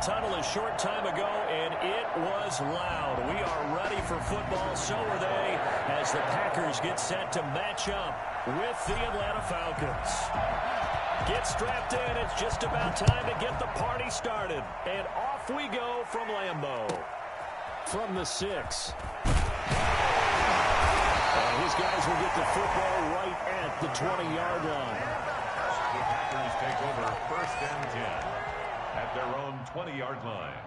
Tunnel a short time ago, and it was loud. We are ready for football, so are they, as the Packers get set to match up with the Atlanta Falcons. Get strapped in. It's just about time to get the party started. And off we go from Lambeau. From the 6. And his guys will get the football right at the 20-yard line. The Packers take over 1st and 10. At their own 20-yard line.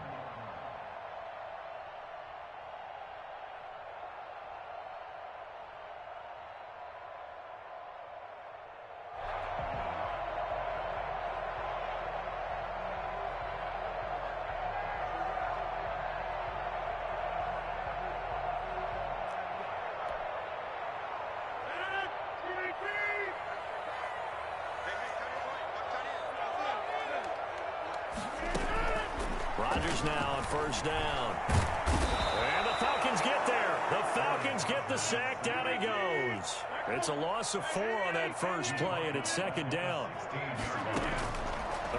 Rodgers now on 1st down. And the Falcons get there. The Falcons get the sack. Down he goes. It's a loss of 4 on that first play, and it's 2nd down.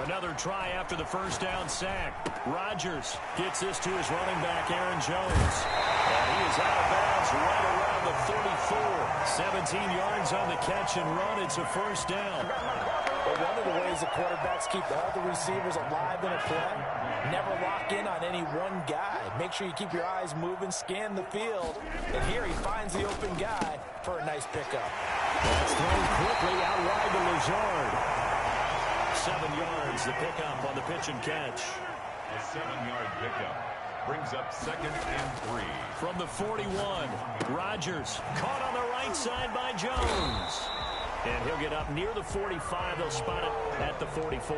Another try after the 1st down sack. Rodgers gets this to his running back, Aaron Jones. And he is out of bounds right around the 34. 17 yards on the catch and run. It's a 1st down. But one of the ways the quarterbacks keep all the receivers alive in a play, never lock in on any one guy. Make sure you keep your eyes moving, scan the field. And here he finds the open guy for a nice pickup. That's thrown quickly out wide to Lazard. 7 yards, the pickup on the pitch and catch. A 7-yard pickup brings up 2nd and 3. From the 41, Rodgers caught on the right side by Jones. And he'll get up near the 45. They'll spot it at the 44.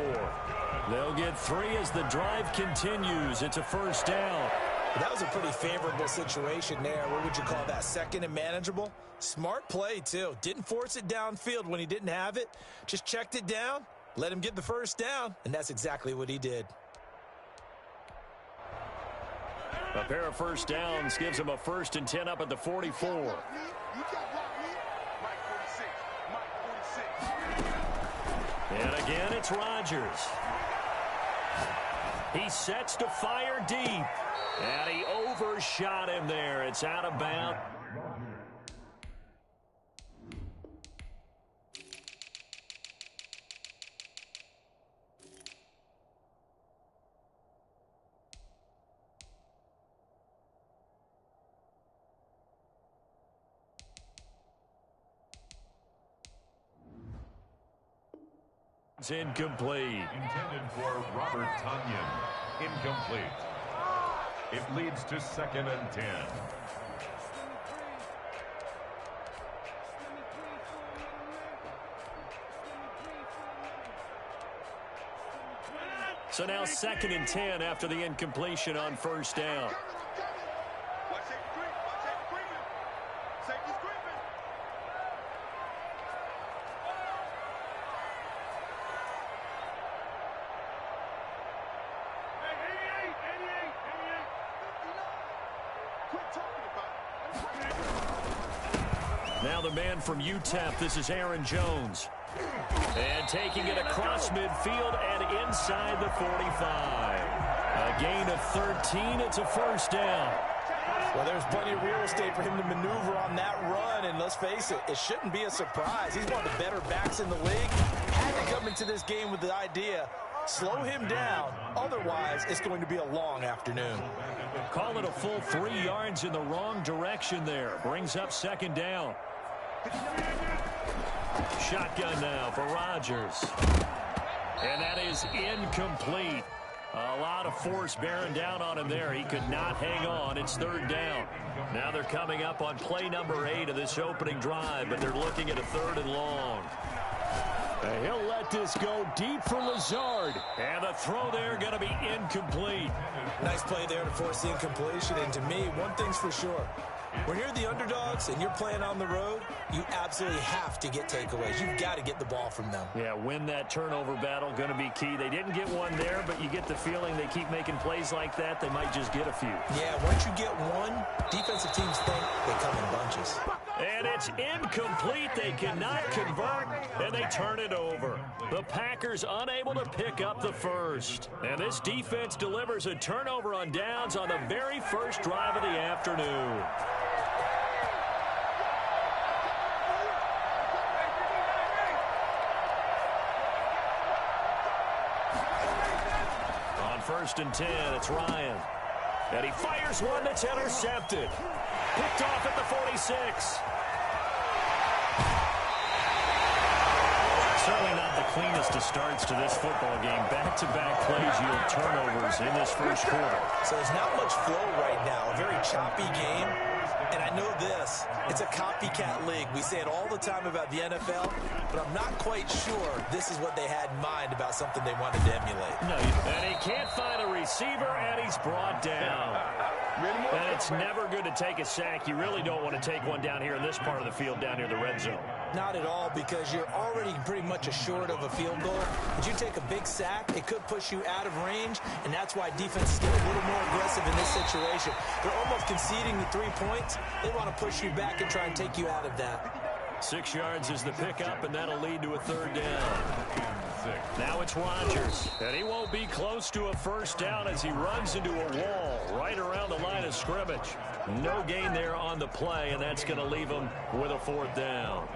They'll get 3 as the drive continues. It's a 1st down. That was a pretty favorable situation there. What would you call that? 2nd and manageable? Smart play, too. Didn't force it downfield when he didn't have it. Just checked it down, let him get the 1st down, and that's exactly what he did. A pair of 1st downs gives him a 1st and 10 up at the 44. And again, it's Rodgers. He sets to fire deep. And he overshot him there. It's out of bounds. It's incomplete. Intended for Robert Tonyan. Incomplete. It leads to 2nd and 10. So now 2nd and 10 after the incompletion on 1st down. Now the man from UTEP, this is Aaron Jones. And taking it across midfield and inside the 45. A gain of 13, it's a 1st down. Well, there's plenty of real estate for him to maneuver on that run, and let's face it, it shouldn't be a surprise. He's one of the better backs in the league. Had to come into this game with the idea, slow him down, otherwise it's going to be a long afternoon. Call it a full 3 yards in the wrong direction there. Brings up 2nd down. Shotgun now for Rodgers. And that is incomplete. A lot of force bearing down on him there. He could not hang on. It's 3rd down. Now they're coming up on play number 8 of this opening drive, but they're looking at a 3rd and long. And he'll let this go deep for Lazard. And the throw there going to be incomplete. Nice play there to force the incompletion. And to me, one thing's for sure. When you're the underdogs and you're playing on the road, you absolutely have to get takeaways. You've got to get the ball from them. Yeah, win that turnover battle, going to be key. They didn't get one there, but you get the feeling they keep making plays like that, they might just get a few. Yeah, once you get one, defensive teams think they come in bunches. And it's incomplete. They cannot convert, and they turn it over. The Packers unable to pick up the first. And this defense delivers a turnover on downs on the very first drive of the afternoon. On 1st and 10, it's Ryan. And he fires one that's intercepted. Picked off at the 46. Certainly not the cleanest of starts to this football game. Back-to-back plays yield turnovers in this first quarter. So there's not much flow right now. A very choppy game. And I know this. It's a copycat league. We say it all the time about the NFL, but I'm not quite sure this is what they had in mind about something they wanted to emulate. No, and he can't find a receiver, and he's brought down. And it's never good to take a sack. You really don't want to take one down here in this part of the field, down near the red zone. Not at all, because you're already pretty much assured of a field goal. But you take a big sack, it could push you out of range, and that's why defenses get a little more aggressive in this situation. They're almost conceding the 3 points. They want to push you back and try and take you out of that. 6 yards is the pickup, and that'll lead to a 3rd down. Now it's Rodgers, and he won't be close to a first down as he runs into a wall right around the line of scrimmage. No gain there on the play, and that's going to leave him with a 4th down.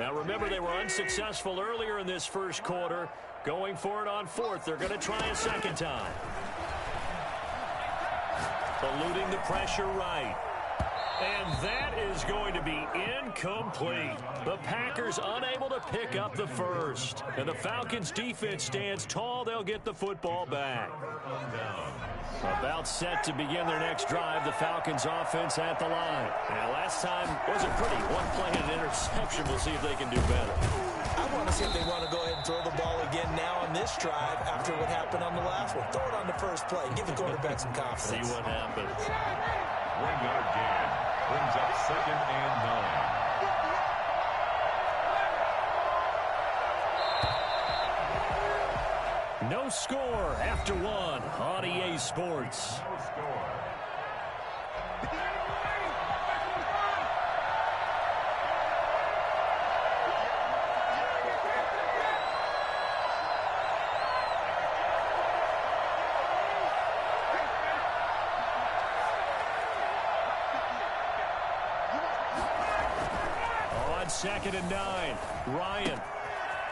Now remember, they were unsuccessful earlier in this first quarter. Going for it on 4th. They're going to try a 2nd time. Eluding the pressure right. And that is going to be incomplete. The Packers unable to pick up the first. And the Falcons defense stands tall. They'll get the football back. About set to begin their next drive. The Falcons offense at the line. Now last time was a pretty one play and an interception. We'll see if they can do better. I want to see if they want to go ahead and throw the ball again now on this drive after what happened on the last one. Throw it on the first play. Give the quarterback some confidence. See what happens. 1-yard gain. Brings up 2nd and 9. No score after 1 on EA Sports. No score. On 2nd and 9, Ryan.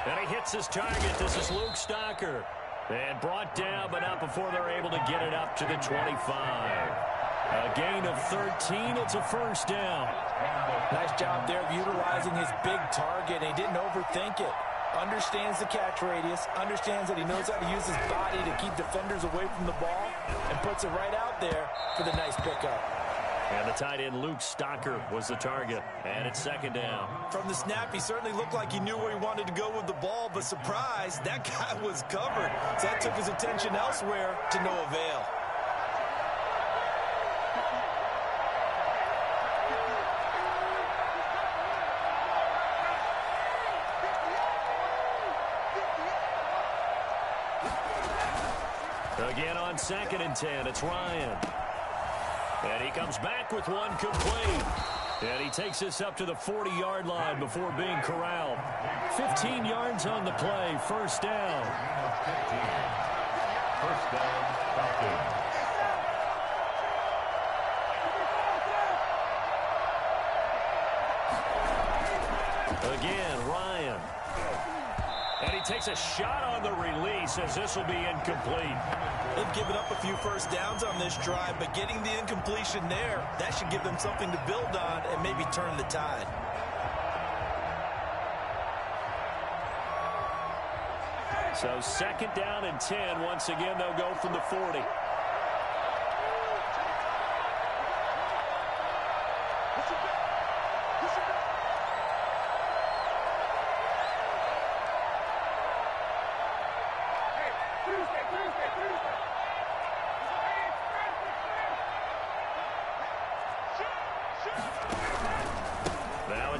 And he hits his target. This is Luke Stocker. And brought down, but not before they're able to get it up to the 25. A gain of 13. It's a first down. Nice job there of utilizing his big target. He didn't overthink it. Understands the catch radius. Understands that he knows how to use his body to keep defenders away from the ball. And puts it right out there for the nice pickup. And the tight end, Luke Stocker, was the target. And it's 2nd down. From the snap, he certainly looked like he knew where he wanted to go with the ball, but surprise, that guy was covered. So that took his attention elsewhere to no avail. Again on 2nd and 10, it's Ryan. And he comes back with one complete. And he takes this up to the 40-yard line before being corralled. 15 yards on the play, first down. 15. First down, Falcons. Again, Ryan. And he takes a shot on the release as this will be incomplete. They've given up a few first downs on this drive, but getting the incompletion there, that should give them something to build on and maybe turn the tide. So 2nd down and 10. Once again, they'll go from the 40.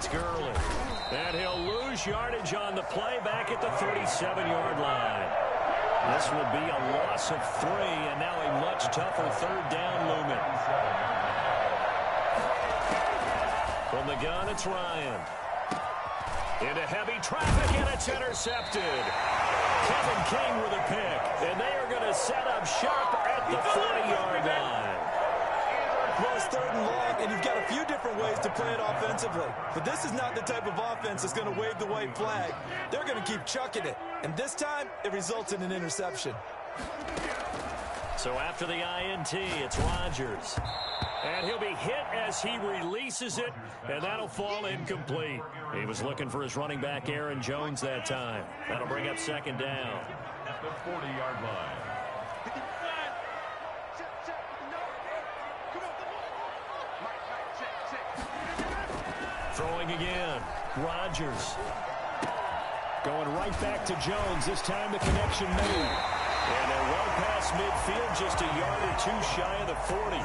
it's Gurley. And he'll lose yardage on the play back at the 37-yard line. This will be a loss of 3, and now a much tougher third down looming. From the gun, it's Ryan. Into heavy traffic, and it's intercepted. Kevin King with a pick, and they are going to set up shop at the 40-yard line. Well, it's 3rd and long, and you've got a few different ways to play it offensively. But this is not the type of offense that's going to wave the white flag. They're going to keep chucking it. And this time, it results in an interception. So after the INT, it's Rodgers. And he'll be hit as he releases it, and that'll fall incomplete. He was looking for his running back, Aaron Jones, that time. That'll bring up 2nd down. At the 40-yard line. Throwing again. Rodgers. Going right back to Jones. This time the connection made. And they're well past midfield, just a yard or 2 shy of the 40.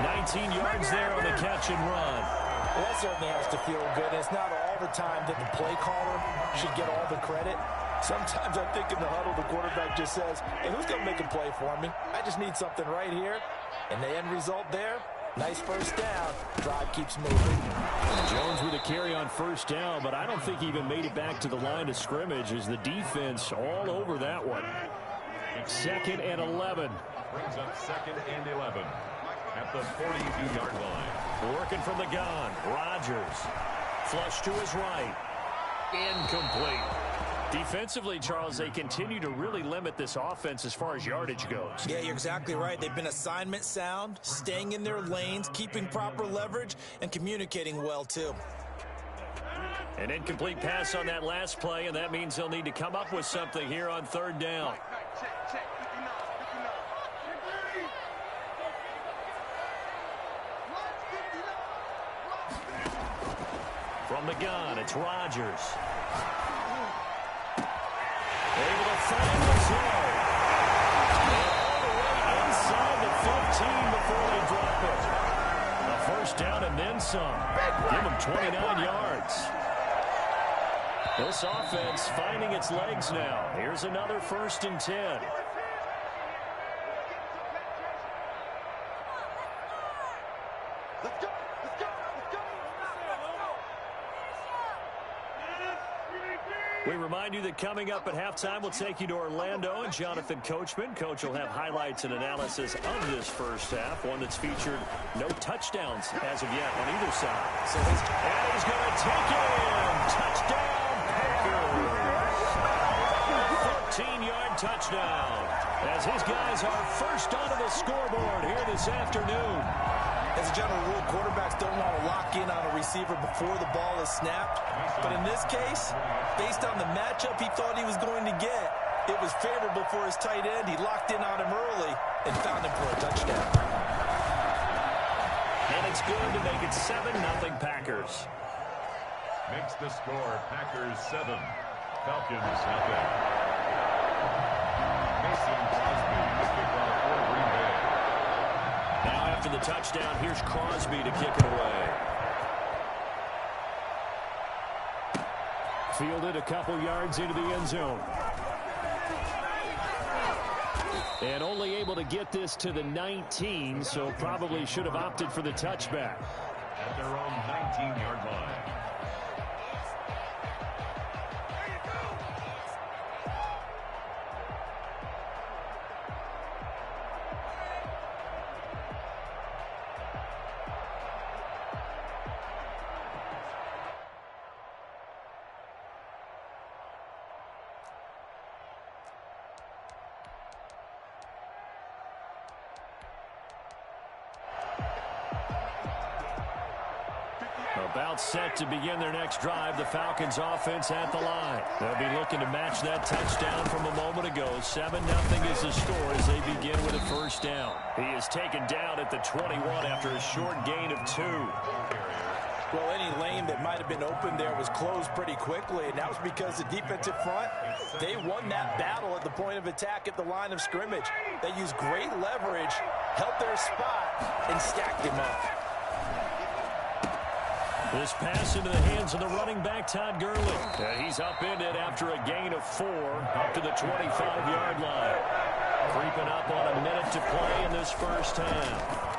19 yards there on the catch and run. Well, that certainly has to feel good. It's not all the time that the play caller should get all the credit. Sometimes I think in the huddle, the quarterback just says, hey, who's going to make a play for me? I just need something right here. And the end result there, nice first down. Drive keeps moving. Jones with a carry on first down, but I don't think he even made it back to the line of scrimmage as the defense all over that one. 2nd and 11. Brings up 2nd and 11 at the 42-yard line. Working from the gun. Rodgers. Flush to his right. Incomplete. Defensively, Charles, they continue to really limit this offense as far as yardage goes. Yeah, you're exactly right. They've been assignment sound, staying in their lanes, keeping proper leverage, and communicating well, too. An incomplete pass on that last play, and that means they'll need to come up with something here on 3rd down. From the gun, it's Rodgers. Able to find the zone. All the way inside the 15 before they drop it. A first down and then some. Give them 29 yards. This offense finding its legs now. Here's another 1st and 10. We remind you that coming up at halftime, we'll take you to Orlando and Jonathan Coachman. Coach will have highlights and analysis of this first half, one that's featured no touchdowns as of yet on either side. And he's going to take it in. Touchdown, Packers. 14-yard touchdown as his guys are first onto the scoreboard here this afternoon. As a general rule, quarterbacks don't want to lock in on a receiver before the ball is snapped. But in this case, based on the matchup he thought he was going to get, it was favorable for his tight end. He locked in on him early and found him for a touchdown. And it's good to make it 7-0 Packers. Makes the score Packers 7, Falcons nothing. Mason Crosby to kick off for Green Bay. Now after the touchdown, here's Crosby to kick it away. Fielded a couple yards into the end zone. And only able to get this to the 19, so probably should have opted for the touchback. At their own 19-yard line. About set to begin their next drive, the Falcons offense at the line. They'll be looking to match that touchdown from a moment ago. 7-0 is the score as they begin with a first down. He is taken down at the 21 after a short gain of 2. Well, any lane that might have been open there was closed pretty quickly, and that was because the defensive front, they won that battle at the point of attack at the line of scrimmage. They used great leverage, held their spot, and stacked him up. This pass into the hands of the running back, Todd Gurley. And he's upended after a gain of 4 up to the 25-yard line. Creeping up on a minute to play in this first half.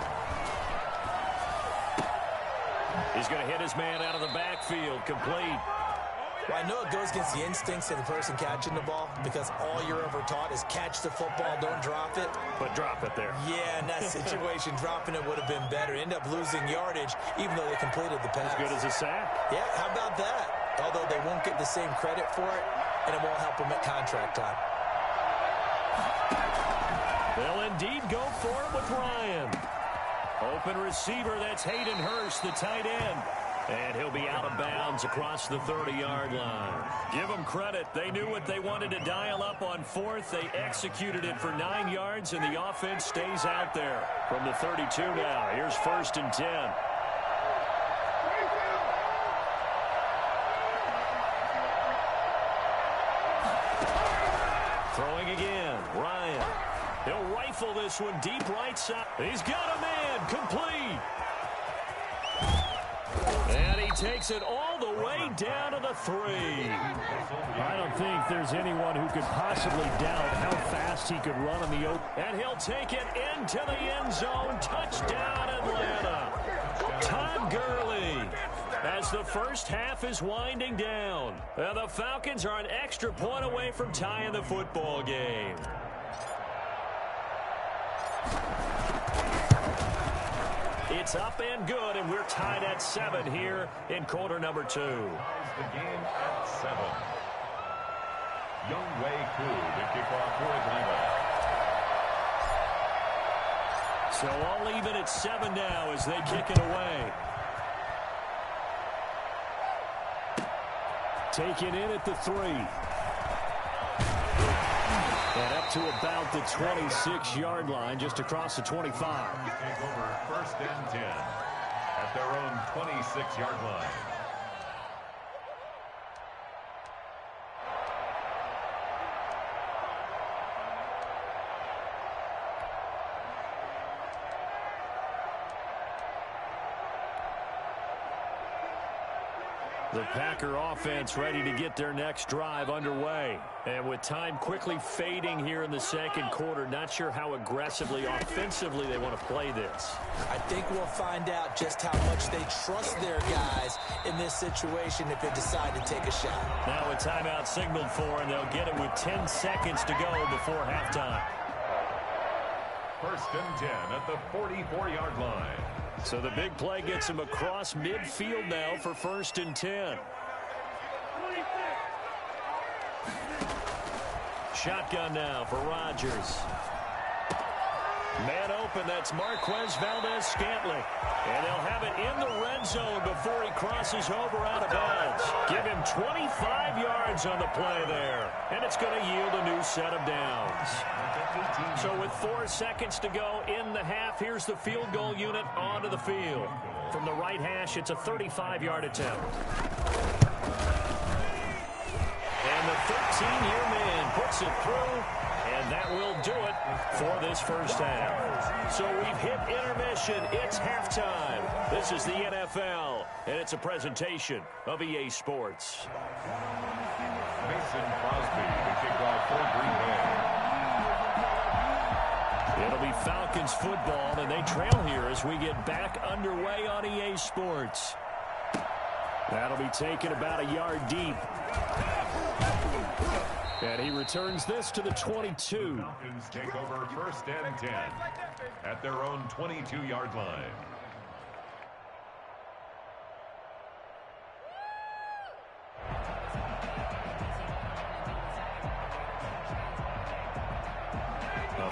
He's going to hit his man out of the backfield, complete. Well, I know it goes against the instincts of the person catching the ball because all you're ever taught is catch the football, don't drop it. But drop it there. Yeah, in that situation, dropping it would have been better. End up losing yardage, even though they completed the pass. As good as a sack. Yeah, how about that? Although they won't get the same credit for it, and it won't help them at contract time. They'll indeed go for it with Ryan. Open receiver, that's Hayden Hurst, the tight end. And he'll be out of bounds across the 30-yard line. Give them credit. They knew what they wanted to dial up on 4th. They executed it for 9 yards, and the offense stays out there. From the 32 now, here's 1st and 10. Throwing again, Ryan. He'll rifle this one deep right side. He's got a man, complete. And he takes it all the way down to the 3. I don't think there's anyone who could possibly doubt how fast he could run in the open. And he'll take it into the end zone. Touchdown, Atlanta. Todd Gurley. As the first half is winding down. The Falcons are an extra point away from tying the football game. It's up and good, and we're tied at 7 here in quarter number 2. The game at 7. Young Wei Koo to kick off for Atlanta. So all even at 7 now as they kick it away. Taken in at the 3. And up to about the 26-yard line, just across the 25. Take over 1st and 10 at their own 26-yard line. The Packer offense ready to get their next drive underway. And with time quickly fading here in the second quarter, not sure how aggressively, offensively they want to play this. I think we'll find out just how much they trust their guys in this situation if they decide to take a shot. Now a timeout signaled for, and they'll get it with 10 seconds to go before halftime. 1st and 10 at the 44-yard line. So the big play gets him across midfield now for 1st and 10. Shotgun now for Rodgers. Man open, that's Marquez Valdez-Scantling. And they'll have it in the red zone before he crosses over out of bounds. Give him 25 yards on the play there. And it's going to yield a new set of downs. So with 4 seconds to go in the half, here's the field goal unit onto the field. From the right hash, it's a 35-yard attempt. And the 13-year man puts it through, and that will do it for this first half. So we've hit intermission. It's halftime. This is the NFL, and it's a presentation of EA Sports. Mason Crosby to kick off for Green Bay. It'll be Falcons football, and they trail here as we get back underway on EA Sports. That'll be taken about a yard deep. And he returns this to the 22. Falcons take over 1st and 10 at their own 22-yard line.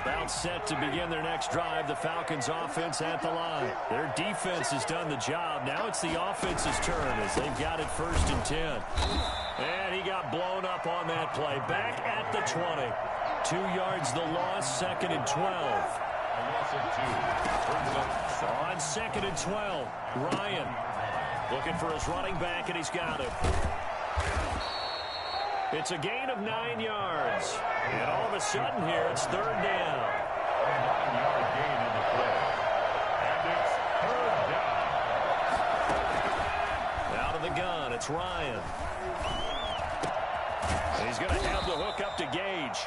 About set to begin their next drive, the Falcons offense at the line. Their defense has done the job. Now it's the offense's turn as they've got it 1st and 10. And he got blown up on that play. Back at the 20. 2 yards the loss, 2nd and 12. A loss of 2. On 2nd and 12, Ryan looking for his running back, and he's got it. It's a gain of 9 yards. And all of a sudden here, it's 3rd down. A 9-yard gain on the play. And it's 3rd down. it's Ryan. He's going to have the hook up to Gage.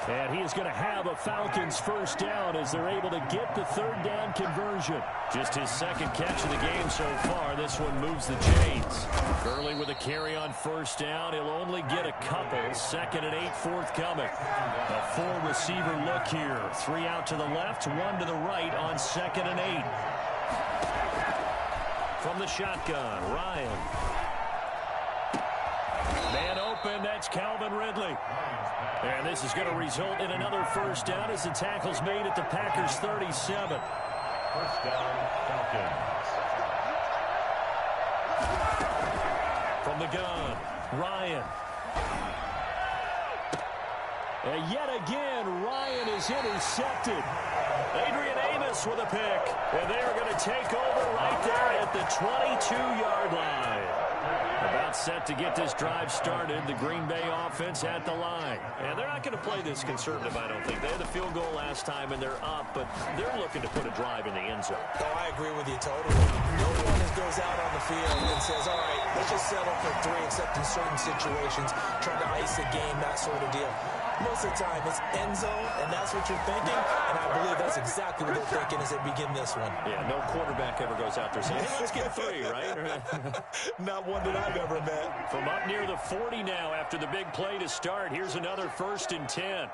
And he is going to have a Falcons first down as they're able to get the third down conversion. Just his second catch of the game so far. This one moves the chains. Gurley with a carry on first down. He'll only get a couple. 2nd and 8 forthcoming. A 4-receiver look here. 3 out to the left, 1 to the right on 2nd and 8. From the shotgun, Ryan. Man open, that's Calvin Ridley. And this is going to result in another first down as the tackle's made at the Packers' 37. First down, Falcons. From the gun, Ryan. And yet again, Ryan is intercepted. Adrian Amos with a pick. And they are going to take over right there at the 22-yard line. About set to get this drive started. The Green Bay offense at the line. And they're not going to play this conservative, I don't think. They had the field goal last time, and they're up, but they're looking to put a drive in the end zone. Oh, I agree with you totally. No one goes out on the field and says, all right, let's just settle for 3, except in certain situations, trying to ice a game, that sort of deal. Most of the time, it's end zone, and that's what you're thinking, and I believe that's exactly what they're thinking as they begin this one. Yeah, no quarterback ever goes out there saying, hey, let's get 3, right? Not one that I've ever met. From up near the 40 now after the big play to start, here's another 1st and 10.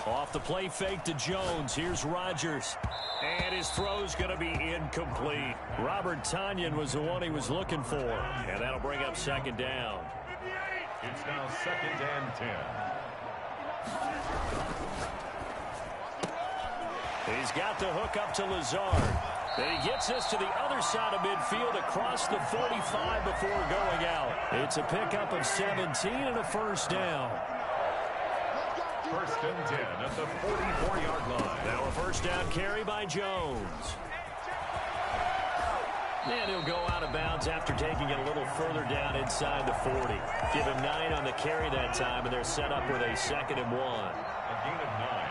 Off the play fake to Jones. Here's Rodgers. And his throw's going to be incomplete. Robert Tonyan was the one he was looking for. And that'll bring up 2nd down. It's now 2nd and 10. He's got the hook up to Lazard. And he gets this to the other side of midfield across the 45 before going out. It's a pickup of 17 and a first down. 1st and 10 at the 44-yard line. Now a first down carry by Jones. And he'll go out of bounds after taking it a little further down inside the 40. Give him 9 on the carry that time, and they're set up with a 2nd and 1. A gain of 9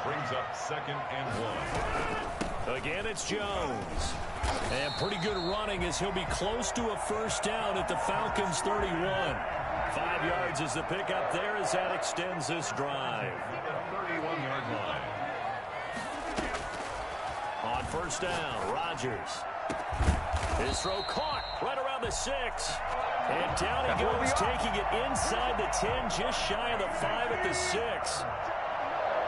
brings up 2nd and 1. Again, it's Jones. And pretty good running as he'll be close to a first down at the Falcons' 31. 5 yards is the pickup there as that extends this drive. 31-yard line. On first down, Rodgers. His throw caught right around the 6. And down he goes, taking it inside the 10, just shy of the 5 at the 6.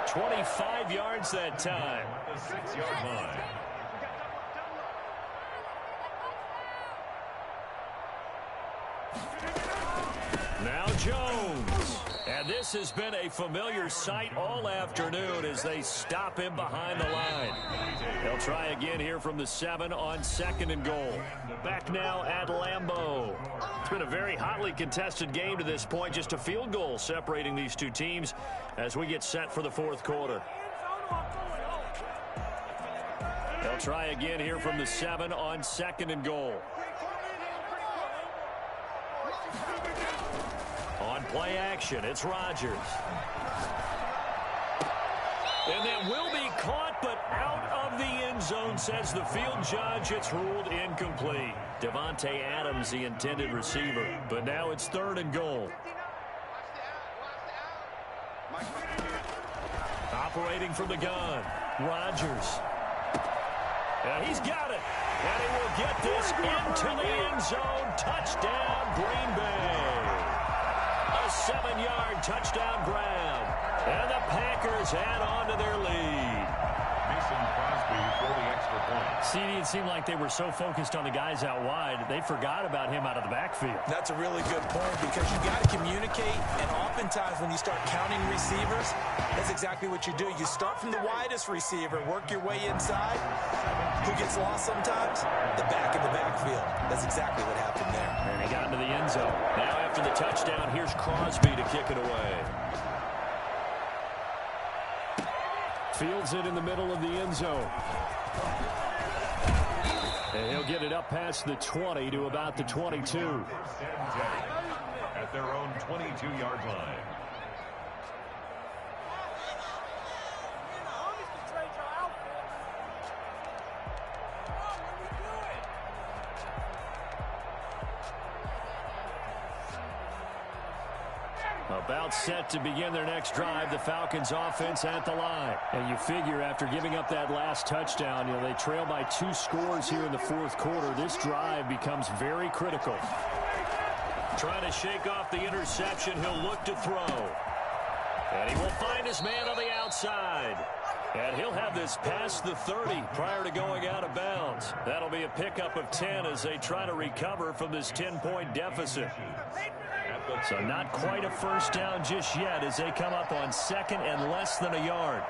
25 yards that time. The 6-yard line. Now Jones. And this has been a familiar sight all afternoon as they stop him behind the line. They'll try again here from the 7 on 2nd and goal. Back now at Lambeau. It's been a very hotly contested game to this point. Just a field goal separating these two teams as we get set for the 4th quarter. They'll try again here from the 7 on 2nd and goal. On play action, it's Rodgers. And that will be caught, but out of the end zone, says the field judge. It's ruled incomplete. Devontae Adams, the intended receiver. But now it's 3rd and goal. Operating from the gun, Rodgers. And he's got it. And he will get this into the end zone. Touchdown, Green Bay. A 7-yard touchdown grab. And the Packers add on to their lead. Mason Crosby for the extra point. See, it seemed like they were so focused on the guys out wide, they forgot about him out of the backfield. That's a really good point because you got to communicate, and oftentimes when you start counting receivers, that's exactly what you do. You start from the widest receiver, work your way inside. Who gets lost sometimes? The back in the backfield. That's exactly what happened there. And he got into the end zone. Now after the touchdown, here's Crosby to kick it away. Fields it in the middle of the end zone. And he'll get it up past the 20 to about the 22. At their own 22-yard line. About set to begin their next drive, the Falcons offense at the line. And you figure after giving up that last touchdown, they trail by 2 scores here in the fourth quarter. This drive becomes very critical. Trying to shake off the interception, he'll look to throw. And he will find his man on the outside. And he'll have this past the 30 prior to going out of bounds. That'll be a pickup of 10 as they try to recover from this 10-point deficit. So not quite a first down just yet as they come up on second and less than a yard.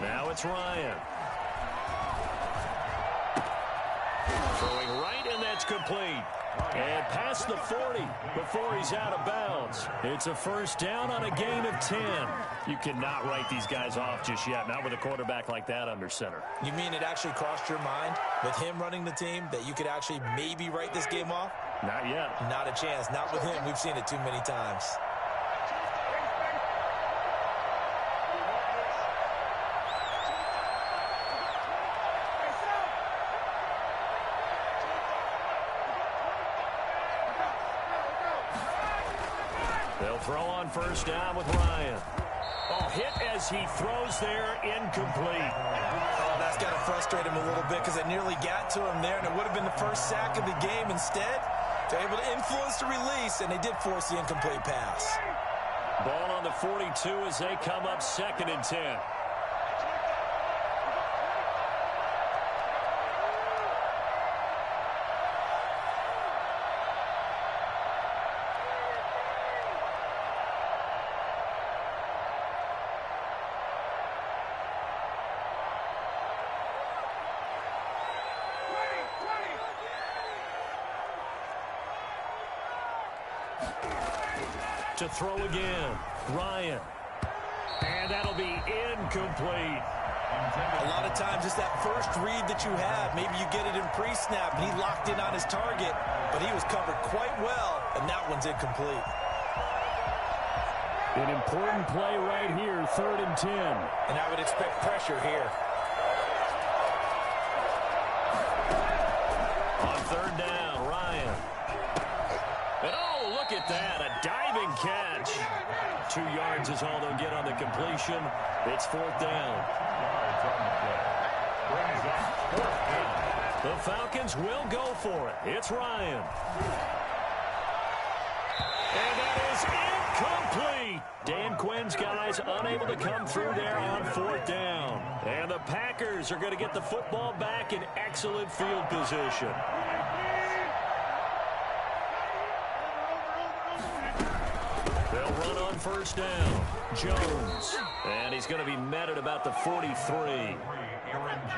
Now it's Ryan. Throwing right, and that's complete. And past the 40 before he's out of bounds. It's a first down on a gain of 10. You cannot write these guys off just yet, not with a quarterback like that under center. You mean it actually crossed your mind with him running the team that you could actually maybe write this game off? Not yet. Not a chance. Not with him. We've seen it too many times. They'll throw on first down with Ryan. Oh, hit as he throws there, incomplete. Oh, that's got to frustrate him a little bit because it nearly got to him there, and it would have been the first sack of the game. Instead, they're able to influence the release, and they did force the incomplete pass. Ball on the 42 as they come up second and 10. To throw again, Ryan. And that'll be incomplete. A lot of times it's that first read that you have. Maybe you get it in pre-snap, and he locked in on his target, but he was covered quite well, and that one's incomplete. An important play right here, 3rd and 10. And I would expect pressure here. On 3rd down, Ryan. And oh, look at that, a diving catch. 2 yards is all they'll get on the completion. It's 4th down. The Falcons will go for it. It's Ryan. And that is incomplete. Dan Quinn's guys unable to come through there on 4th down. And the Packers are going to get the football back in excellent field position. They'll run on first down. Jones. And he's going to be met at about the 43.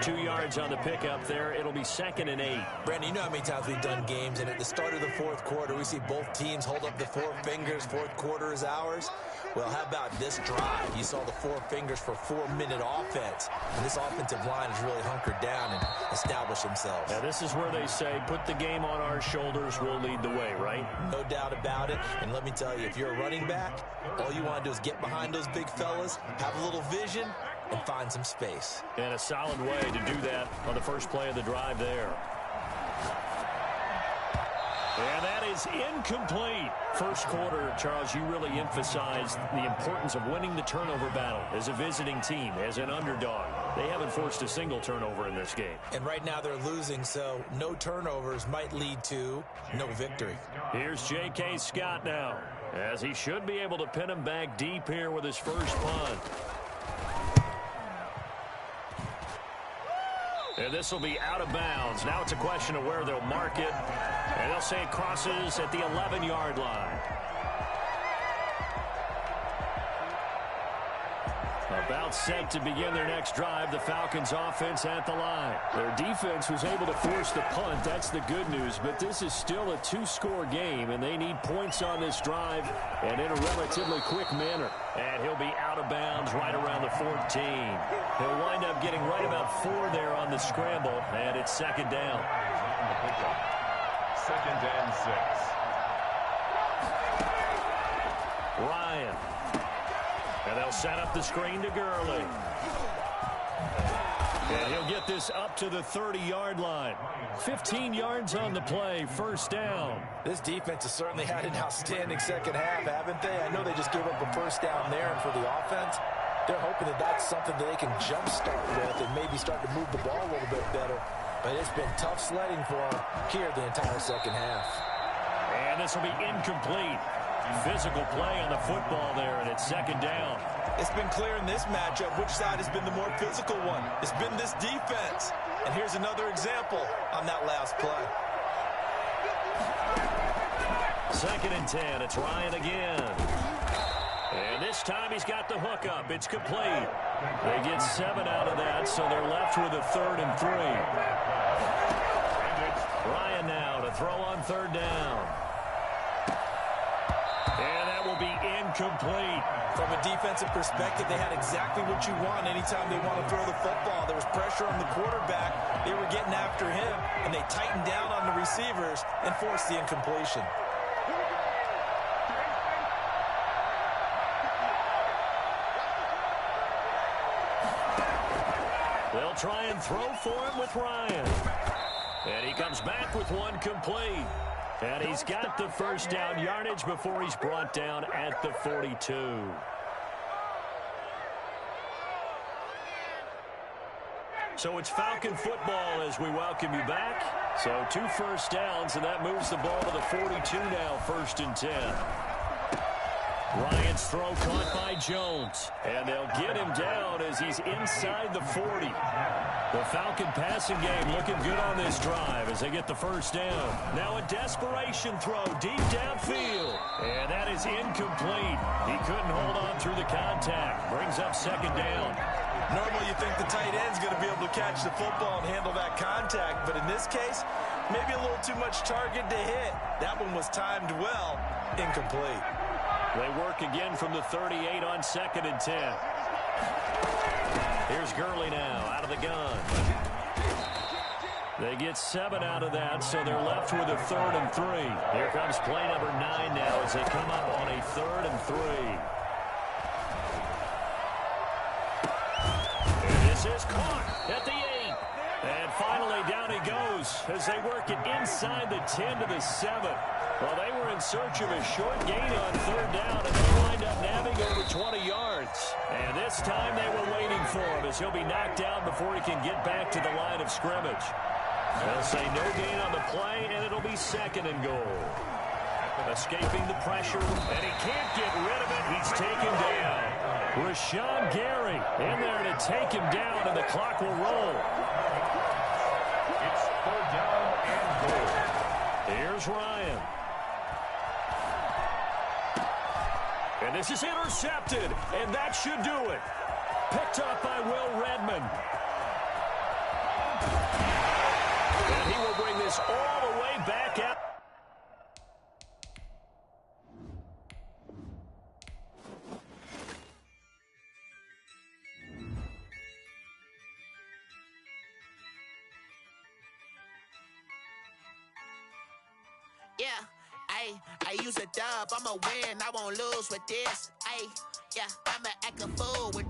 2 yards on the pickup there. It'll be 2nd and 8. Brandon, you know how many times we've done games, and at the start of the fourth quarter, we see both teams hold up the 4 fingers. Fourth quarter is ours. Well, how about this drive? You saw the 4 fingers for 4-minute offense. And this offensive line has really hunkered down and established themselves. Now, this is where they say, put the game on our shoulders, we'll lead the way, right? No doubt about it. And let me tell you, if you're a running back, all you want to do is get behind those big fellas, have a little vision, and find some space. And a solid way to do that on the first play of the drive there. And that is incomplete. First quarter, Charles, you really emphasized the importance of winning the turnover battle as a visiting team, as an underdog. They haven't forced a single turnover in this game. And right now they're losing, so no turnovers might lead to no victory. Here's J.K. Scott now, as he should be able to pin him back deep here with his first punt. And this will be out of bounds. Now it's a question of where they'll mark it. And they'll say it crosses at the 11-yard line. About set to begin their next drive, the Falcons offense at the line. Their defense was able to force the punt. That's the good news, but this is still a two-score game, and they need points on this drive and in a relatively quick manner. And he'll be out of bounds right around the 14. He'll wind up getting right about 4 there on the scramble, and it's second down. Second and 6. Ryan. And they'll set up the screen to Gurley. And he'll get this up to the 30-yard line. 15 yards on the play, first down. This defense has certainly had an outstanding second half, haven't they? I know they just gave up a first down there, and for the offense, they're hoping that that's something that they can jumpstart with and maybe start to move the ball a little bit better. But it's been tough sledding for them here the entire second half. And this will be incomplete. Physical play on the football there, and it's second down. It's been clear in this matchup which side has been the more physical one. It's been this defense. And here's another example on that last play. Second and 10. It's Ryan again. And this time he's got the hookup. It's complete. They get 7 out of that, so they're left with a 3rd and 3. Ryan now to throw on third down. And that will be incomplete. From a defensive perspective, they had exactly what you want anytime they want to throw the football. There was pressure on the quarterback. They were getting after him, and they tightened down on the receivers and forced the incompletion. They'll try and throw for him with Ryan. And he comes back with one complete. And he's got the first down yardage before he's brought down at the 42. So it's Falcon football as we welcome you back. So 2 first downs, and that moves the ball to the 42 now, 1st and 10. Ryan's throw caught by Jones. And they'll get him down as he's inside the 40. The Falcon passing game looking good on this drive as they get the first down. Now a desperation throw deep downfield. And that is incomplete. He couldn't hold on through the contact. Brings up second down. Normally you think the tight end's going to be able to catch the football and handle that contact. But in this case, maybe a little too much target to hit. That one was timed well. Incomplete. They work again from the 38 on 2nd and 10. Here's Gurley now out of the gun. They get 7 out of that, so they're left with a 3rd and 3. Here comes play number 9 now as they come up on a 3rd and 3. And this is caught at the 8. And finally down he goes as they work it inside the 10 to the 7. Well, they were in search of a short gain on 3rd down, and they wind up nabbing over 20 yards. And this time they were waiting for him as he'll be knocked down before he can get back to the line of scrimmage. They'll say no gain on the play, and it'll be 2nd and goal. Escaping the pressure, and he can't get rid of it. He's taken down. Rashawn Gary in there to take him down, and the clock will roll. It's 3rd down and goal. Here's Ryan. And this is intercepted, and that should do it. Picked up by Will Redmond. And he will bring this all the way back out. Yeah, I use a dub, I'ma win, I won't lose with this. Yeah, I'ma act a fool with